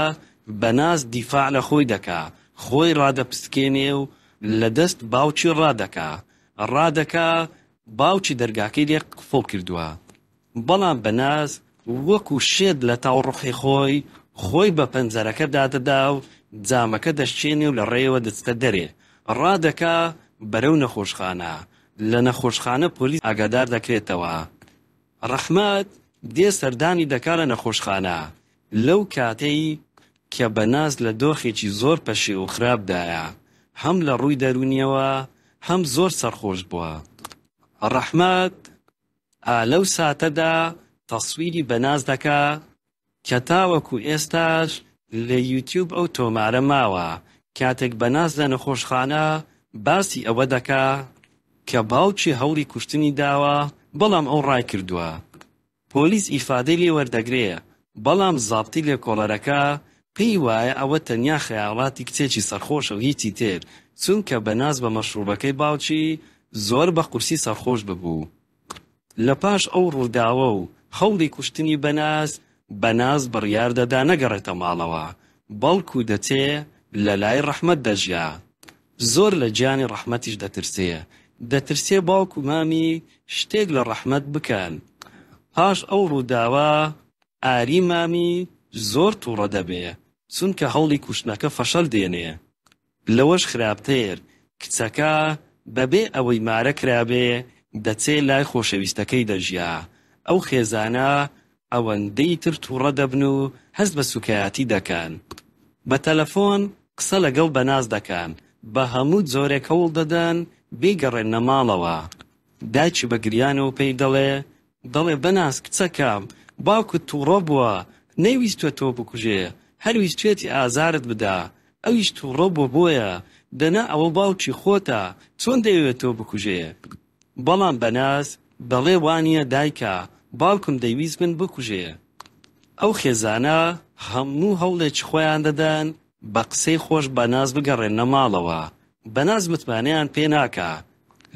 بەناز دیفاع لە خۆی دەکا، خۆی ڕادەپسکێنێ و لە دەست باوکی ڕادەکا باوکی دەرگاکەی لێ قفڵ کردووە. بەڵام بەناز وەکو شێد لە تاوڕوخی خۆی بە پەنجەرەکە دادەدا و جامەکە دەشچێنێ و لە ڕێوە دەچتە دەرێ، ڕادەکا بەرەو نەخۆشخانە. لە نەخۆشخانە پۆلیس ئاگادار دەکرێتەوە. ڕەحمەت دێ سەردانی دەکا لە نەخۆشخانە لەو کاتەی کە بەناز لە دۆخێکی زۆر پەشێ و خراپدایە، هەم لە ڕووی دەرونیەوە هەم زۆر سەرخۆش بووە. ڕەحمەت لەو ساتەدا تەسویری بەناز دەکا کە تاوەکو ئێستاش لە یوتیوب ئەو تۆمارە ماوە. کاتێک بەناز لە نەخۆشخانە باسی ئەوە دەکا کە باوکی هەوڵی کوشتنی داوە، بەڵام ئەو ڕای کردووە. پۆلیس ئیفادەی لێ وەردەگرێ، بەڵام زابطی لێکۆڵەرەکە پێی وایە ئەوە تەنیا خەیاڵاتی کچێکی سەرخۆشە و هیچی تر، چونکە بەناز بە مەشروبەکەی باوکی زۆر بە قورسی سەرخۆش ببوو. لە پاش ئەو ڕووداوە و هەوڵی کوشتنی بەناز بڕیار دەدا نەگەڕێتە ماڵەوە، بەڵکو دەچێ لە لای ڕەحمەت دەژیا. زۆر لە گیانی ڕەحمەتیش دەترسێ باوک و مامی شتێک لە ڕەحمەت بکەن. پاش ئەو ڕووداوە ئاری مامی زۆر تووڕە دەبێ، چونکە هەوڵی کوشتنەکە فەشەل دێنێ. لەوەش خراپتر کچەکە بەبێ ئەوەی مارە کرابێ دەچێ لای خۆشەویستەکەی دەژیا. ئەو خێزانە ئەوەندەی تر تووڕە دەبن و هەست بە سوکایەتی دەکەن. بە تەلەفۆن قسە لەگەڵ بەناز دەکەن، بە هەموو جۆرێک هەوڵ دەدەن بێگەڕێنە ماڵەوە. دایکی بە گریانەوە پێی دەڵێ بەناز کچەکەم، باوکت تووڕە بووە، نەیویستوە تۆ بکوژێ، هەرویستێتی ئازارت بدا، ئەویش تووڕە بۆیە، دەنا ئەوە باوکی خۆتە، چۆن دەیەوێت تۆ بکوژێ؟ بەڵام بەناز دەڵێ وانییە دایکە، باوکم دەیویست من بکوژێ. ئەو خێزانە هەموو هەوڵێکی خۆیان دەدەن بە قسەی خۆش بەناز بگەڕێنە ماڵەوە. بەناز متمانەیان پێ ناکا،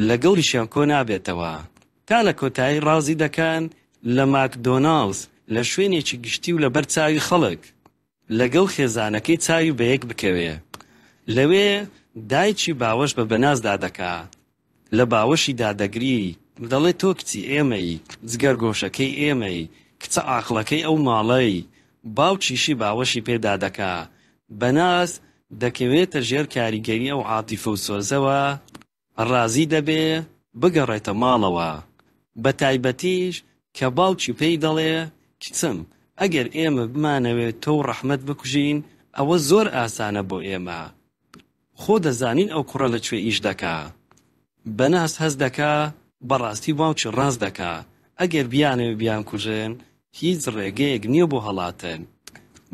لەگەڵیشیان کۆ نابێتەوە. تا لە کۆتایی ڕازی دەکەن لە ماکدۆناڵز لە شوێنێکی گشتی و لەبەر چاوی خەڵک لەگەڵ خێزانەکەی چاوی بەیەک بکەوێ. لەوێ دایکی باوەش بە بەنازدا دەکا، لە باوەشی دادەگری دەڵێ تۆ کچی ئێمەی، جگەرگۆشەکەی ئێمەی، کچە ئاقڵەکەی ئەو ماڵەی. باوکیشی باوەشی پێدا دەکا. بەناز دەکەوێتە ژێر کاریگەری ئەو عاتیفە و سۆزەوە، ڕازی دەبێ بگەڕێتە ماڵەوە. بە تایبەتیش کە باوکی پێی دەڵێ کچم ئەگەر ئێمە بمانەوێت تۆ و ڕەحمەت بکوژین ئەوە زۆر ئاسانە بۆ ئێمە. خۆ دەزانین ئەو کوڕە لەکوێ ئیش دەکا. بەناز هەست دەکا بەڕاستی باوکی ڕاست دەکا، ئەگەر بیانەوێ بیان کوژێن هیچ ڕێگەیەک نییە بۆ هەڵاتن.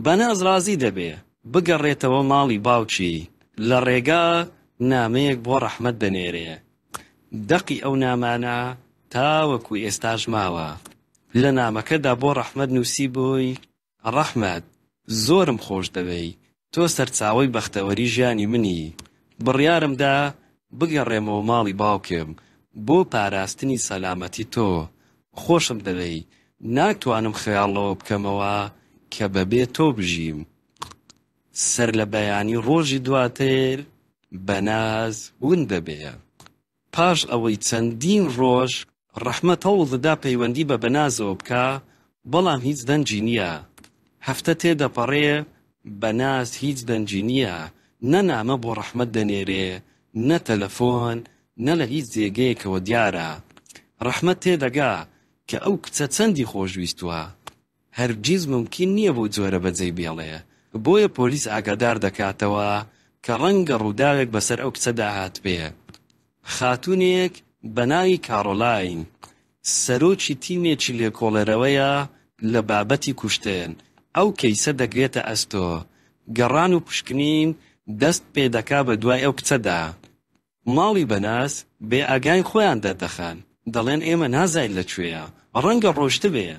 بەناز ڕازی دەبێ بگەڕێتەوە ماڵی باوکی. لە ڕێگا نامەیەک بۆ ڕەحمەت دەنێرێ. دەقی ئەو نامانە تاوەکو ئێستاش ماوە. لە نامەکەدا بۆ ڕەحمەت نووسی بووی ڕەحمەت زۆرم خۆش دەوێی، تۆ سەرچاوەی بەختەوەری ژیانی منی. بڕیارمدا بگەڕێمەوە ماڵی باوکم بۆ پاراستنی سەلامەتی تۆ. خۆشم دەوێی، ناتوانم خەیاڵەوە بکەمەوە کە بەبێ تۆ بژیم. سەر لە بەیانی ڕۆژی دواتر بەناز ون دەبێ. پاش ئەوەی چەندین ڕۆژ ڕەحمەت هەوڵ دەدا پەیوەندی بە بەنازەوە بکە، بەڵام هیچ دەنجی نییە. هەفتە تێدەپەڕێ بەناز هیچ دەنجی نییە، نە نامە بۆ ڕەحمەت دەنێرێ، نە تەلەفۆن، نە لە هیچ جێگەیەکەوە دیارە. ڕەحمەت تێدەگا کە ئەو کچە چەندی خۆشویستووە، هەرگیز ممکن نییە بۆ جۆرە بەجێی بێڵێ. بۆیە پۆلیس ئاگادار دەکاتەوە کە ڕەنگە ڕووداوێک بەسەر ئەو کچەدا هات بێ. خاتوونێک بە ناوی کارۆلاین سەرۆکی تیمێکی لێکۆڵەرەوەیە لە بابەتی کوشتن. ئەو کەیسە دەگرێتە ئەستۆ، گەڕان و پشکنین دەست پێدەکا بە دوای ئەو کچەدا. ماڵی بەناز بێ ئاگای خۆیان دەردەخەن، دەڵێن ئێمە نازای لەکوێیە، ڕەنگە ڕۆشت بێ،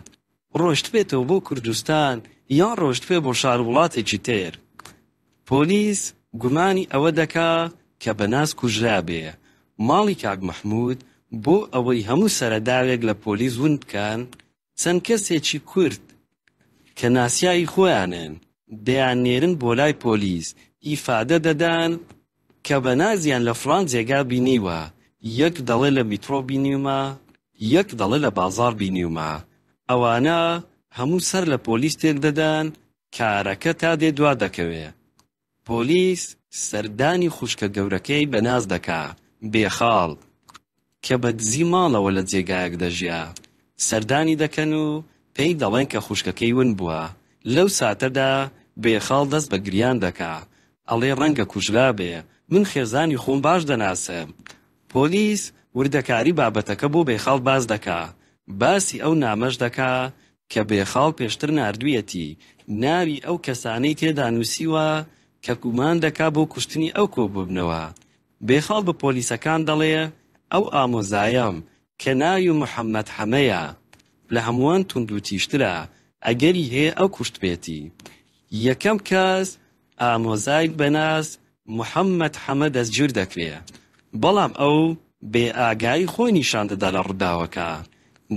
ڕۆشت بێتەوە بۆ کوردستان یان ڕۆشت بێ بۆ شار وڵاتێکی تر. پۆلیس گومانی ئەوە دەکا کە بەناز کوژرا بێ. ماڵی کاک مەحموود بۆ ئەوەی هەموو سەرەداوێک لە پۆلیس ون بکەن، چەند کەسێکی کورد کە ناسیایی خۆیانن دەیانێرن بۆ لای پۆلیس، ئیفادە دەدان کە بەنازیان لە فڵان جێگا بینیوە، یەک دەڵێ لە میترۆ بینیومە، یەک دەڵێ لە بازار بینیومە. ئەوانە هەموو سەر لە پۆلیس تێک دەدان، کارەکە تا دێ دوا دەکەوێ. پۆلیس سەردانی خوشکە گەورەکەی بەناز دەکا بێخاڵ کە بە دزی ماڵەوە لە جێگایەک دەژیا. سەردانی دەکەن و پێی دەڵێن کە خوشکەکەی ون بووە. لەو ساتەدا بێخاڵ دەست بە گریان دەکا، ئەڵێ ڕەنگە کوژرا بێ، من خێزانی خۆم باش دەناسم. پۆلیس وردەکاری بابەتەکە بۆ بێخاڵ باز دەکا، باسی ئەو نامەش دەکا کە بێخاڵ پێشتر ناردوویەتی، ناوی ئەو کەسانەی تێدا نووسیوە کە گومان دەکا بۆ کوشتنی ئەو کۆبوونەوە. بێخاڵ بە پۆلیسەکان دەڵێ ئەو ئامۆزایەم کە ناوی محەممەد حەمەیە لە هەمووان توند و تیشترە، ئەگەری هەیە ئەو کوشت بێتی. یەکەم کەس ئامۆزای بەناز محەممەد حەمە دەستگیر دەکرێت بەڵام ئەو بێ ئاگایی خۆی نیشان دەدا لە ڕووداوەکە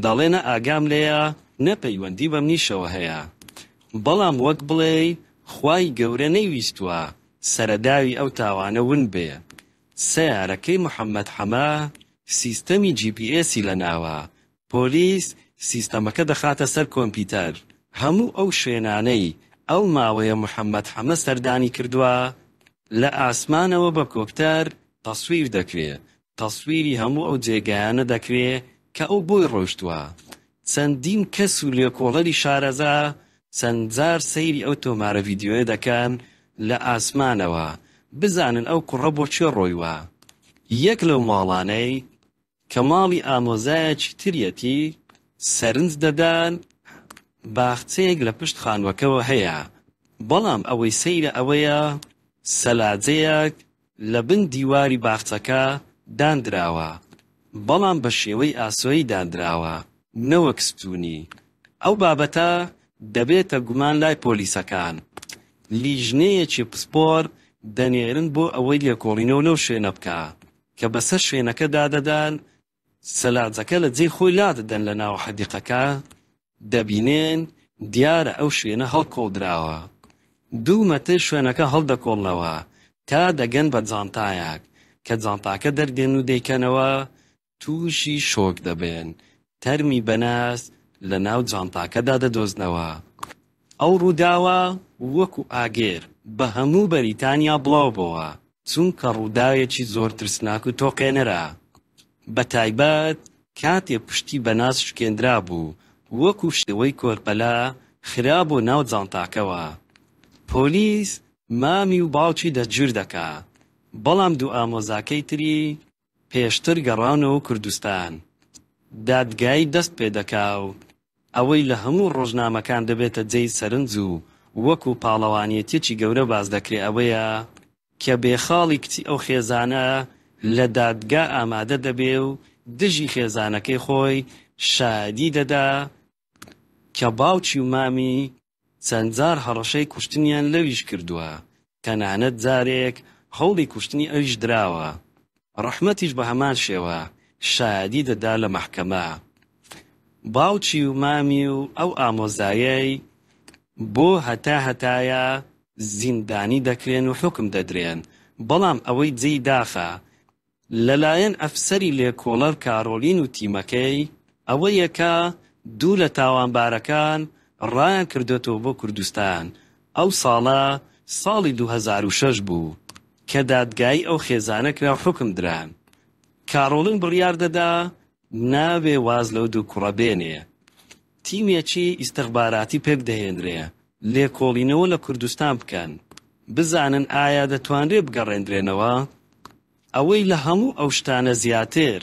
دەڵێنە ئاگام لێیە نەپەیوەندی بەم نیشەوە هەیە بەڵام وەک بڵێ خوای گەورە نەیویستووە سەرەداوی ئەو تاوانە ون بێ سیارەکەی محەممەد حەمە سیستەمی GPS لە ناوە پۆلیس سیستەمەکە دەخاتە سەر کۆمپیوتەر هەموو ئەو شوێنانەی ئەو ماوەیە محەممەد حەمە سەردانی کردووە لە ئاسمانەوە بە کۆپتەر تەسویر دەکرێت تەسویری هەموو ئەو جێگایانە دەکرێت کە ئەو بۆی ڕۆشتووە چەندین کەس و لێکۆڵەری شارەزا چەند جار سەیری ئەو تۆمارە ڤیدیۆیە دەکەن لە ئاسمانەوە بزانن ئەو کوڕە بۆچی ڕۆیوە یەک لەو ماڵانەی کە ماڵی ئامۆزایەکی تریەتی سەرنج دەدان باخچەیەک لە پشت خانووەکەوە هەیە بەڵام ئەوەی سەیرە ئەوەیە سەلاجەیەک لە بن دیواری باخچەکە دانراوە بەڵام بە شێوەی ئاسۆیی دانراوە نەوەک ستوونی ئەو بابەتە دەبێتە گومان لای پۆلیسەکان لیژنەیەکی پسپۆر دەنێرن بۆ ئەوەی لێکۆڵینەوە لەو شوێنە بکە کە بەسەر شوێنەکە دادەدان سەلاجەکە لە جێی خۆی لادەدەن لە ناو حەدیقەکە دەبینێن دیارە ئەو شوێنە هەڵکۆڵدراوە دوو مەتر شوێنەکە هەڵدەکۆڵنەوە تا دەگەن بە جانتایەک کە جانتاکە دەردێن و دەیکەنەوە تووشی شۆک دەبێن تەرمی بەناس لە ناو جانتاکەدا دەدۆزنەوە ئەو ڕووداوە وەکو ئاگێر بە هەموو بەریتانیا بڵاو بووە چونکە ڕووداوێکی زۆر ترسناک و تۆقێنەرە بە تایبەت کاتێ پشتی بەناس شکێندرا بوو وەکو شێوەی کۆرپەلا خرا بۆ ناو جانتاکەوە پۆلیس مامی و باوکی دەستگیر دەکا بەڵام دوو ئامۆزاکەی تری پێشتر گەڕانەوە کوردستان دادگایی دەست پێ دەکا و ئەوەی لە هەموو ڕۆژنامەکان دەبێتە جێی سەرنج و وەکو پاڵەوانیەتێکی گەورە باز دەکرێت ئەوەیە کە بێخاڵی کچی ئەو خێزانە لە دادگا ئامادە دەبێ و دژی خێزانەکەی خۆی شادی دەدا کە باوکی و مامی چەند جار هەڕەشەی کوشتنیان لەویش کردووە تەنانەت جارێک هەوڵی کوشتنی ئەویش دراوە ڕەحمەتیش بە هەمان شێوە شادی دەدا لە مەحکەمە باوکی و مامی و ئەو ئامۆزایەی بۆ هەتایە زیندانی دەکرێن و حکم دەدرێن بەڵام ئەوەی جێی داخە لەلایەن ئەفسەری لێکۆڵەر کارۆلین و تیمەکەی ئەوە یەکە دوو لە تاوانبارەکان ڕایان کردێتەوە بۆ کوردستان ئەو ساڵە ساڵی 2006 بوو کە دادگایی ئەو خێزانە کرا حکم دران کارۆلین بڕیار دەدا نابێ واز لەو دوو کوڕە بێنێ تیمێکی ئیستەخباراتی پێ بدەهێنرێ لێکۆڵینەوە لە کوردستان بکەن بزانن ئایا دەتوانرێ بگەڕێندرێنەوە ئەوەی لە هەموو ئەو شتانە زیاتر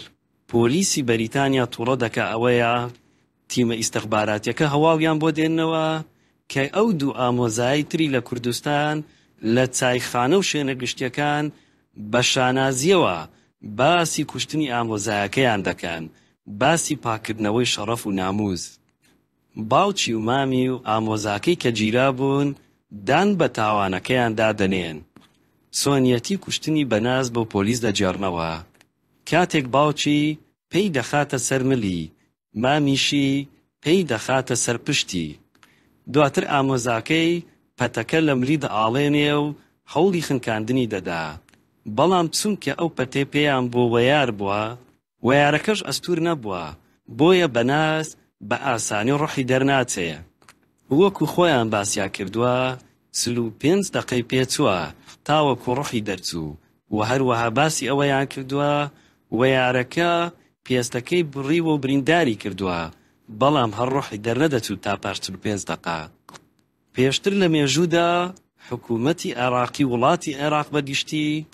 پۆلیسی بەریتانیا تووڕە دەکا ئەوەیە تیمە ئیستەخباراتیەکە هەواڵیان بۆ دێننەوە کە ئەو دوو ئامۆزایی تری لە کوردستان لە چایخانە و شوێنە گشتیەکان بە شانازیەوە باسی کوشتنی ئامۆزایەکەیان دەکەن باسی پاکردنەوەی شەڕەف و ناموز باوکی و مامی و ئامۆزاکەی کە گیرا بوون دان بە تاوانەکەیان دادەنێن سۆنیەتی کوشتنی بەناز بۆ پۆلیس دەجێڕنەوە کاتێک باوکی پێی دەخاتە سەر ملی مامیشی پێی دەخاتە سەر پشتی دواتر ئامۆزاکەی پەتەکە لە ملی دەئاڵێنێ و هەوڵی خنکاندنی دەدا بەڵام چونکە ئەو پەتێ پێیان بۆ وەیار بووە وەیارەکەش ئەستور نەبووە بۆیە بەناز بە ئاسانی ڕۆحی دەرناچێ وەکو خۆیان باسیا کردووە 35 دقەی پێچووە تاوەکو ڕۆحی دەرچوو و هەروەها باسی ئەوەیان کردووە وەیارەکە پێستەکەی بڕیوە و برینداری کردووە بەڵام هەر ڕۆحی دەرنەدەچوو تا پاش 45 دقە پێشتر لە مێژوودا حکوومەتی عێراقی وڵاتی عێراق بەگشتی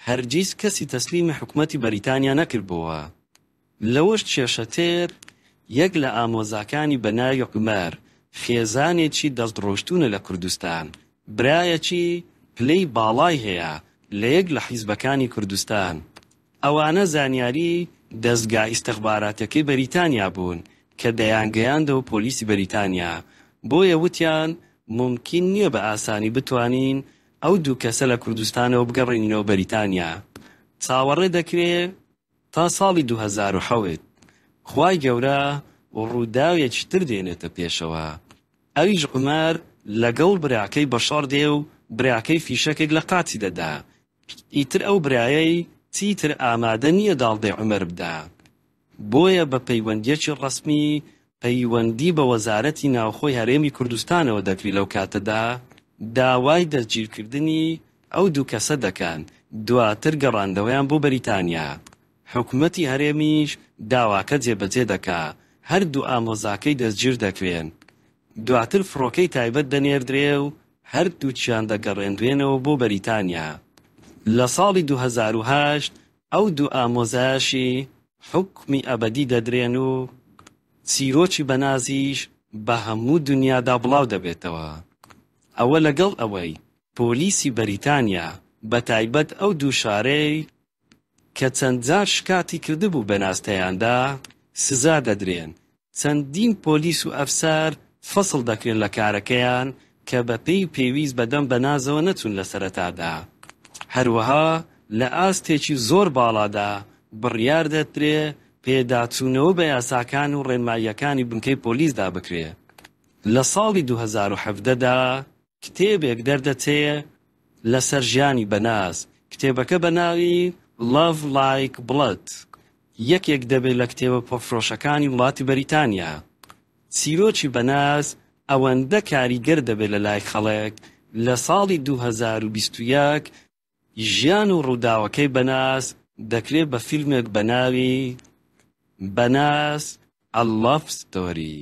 هەرگیز کەسی تەسلیمی حکوومەتی بەریتانیا نەکردبووە لەوەش کێشەتر یەک لە ئامۆزاکانی بەناوی عومەر خێزانێکی دەستڕۆشتونە لە کوردستان برایەکی پلەی باڵای هەیە لە یەک لە حیزبەکانی کوردستان ئەوانە زانیاری دەستگا ئیستەخباراتەکەی بەریتانیا بوون کە دەیانگەیاندەوە پۆلیسی بەریتانیا بۆیە وتیان ممکن نییە بە ئاسانی بتوانین ئەو دوو کەسە لە کوردستانەوە بگەڕێنینەوە بەریتانیا. چاوەڕێ دەکرێت تا ساڵی 2007 خوای گەورە ڕووداوێکی تر دێنێتە پێشەوە. ئەویش عومەر لەگەڵ براکەی بەشار دێ و براکەی فیشەکێک لە قاچی دەدا. ئیتر ئەو برایەی چیتر ئامادە نییە داڵدێ عومەر بدا. بۆیە بە پەیوەندیەکی ڕەسمی پەیوەندی بە وەزارەتی ناوخۆی هەرێمی کوردستانەوە دەکری لەو کاتەدا داوای دەستگیرکردنی ئەو دوو کەسە دەکەن، دواتر گەڕاندەوەیان بۆ بەریتانیا. حکوومەتی هەرێمیش داواکە جێبەجێ دەکا، هەردوو ئامۆزاکەی دەستگیر دەکرێن، دواتر فڕۆکەی تایبەت دەنێردرێ و هەردووچیان دەگەڕێندوێنەوە بۆ بەریتانیا. لە ساڵی 2008 ئەو دوو ئامۆزایشی حکمی ئەبەدی دەدرێن و چیرۆکی بەنازیش بە هەموو دنیادا بڵاو دەبێتەوە. ئەوە لەگەڵ ئەوەی پۆلیسی بەریتانیا بە تایبەت ئەو دوو شارەی کە چەند جار شکاتی کردبوو بە ناستەیاندا سزا دەدرێن. چەندین پۆلیس و ئەفسەر فەسڵ دەکرێن لە کارەکەیان کە بە پێی پێویست بەدەم بەنازەوە نەچون لە سەرەتادا. هەروەها لە ئاستێکی زۆر باڵادا بڕیار دەدرێ پێداچوونەوە بە یاساکان و ڕێنماییەکانی بنکەی پۆلیسدا بکرێ. لە ساڵی 2017دا کتێبێک دەردەچێ لەسەر ژیانی بەناز. کتێبەکە بە ناوی Love Like Blood یەکێک دەبێت لە کتێبە پۆفرۆشەکانی وڵاتی بەریتانیا. چیرۆکی بەناز ئەوەندە کاریگەر دەبێت لە لای خەڵک لە ساڵی 2021 ژیان و ڕووداوەکەی بەناز دەکرێت بە فیلمێک بە ناوی بەناز A Love Story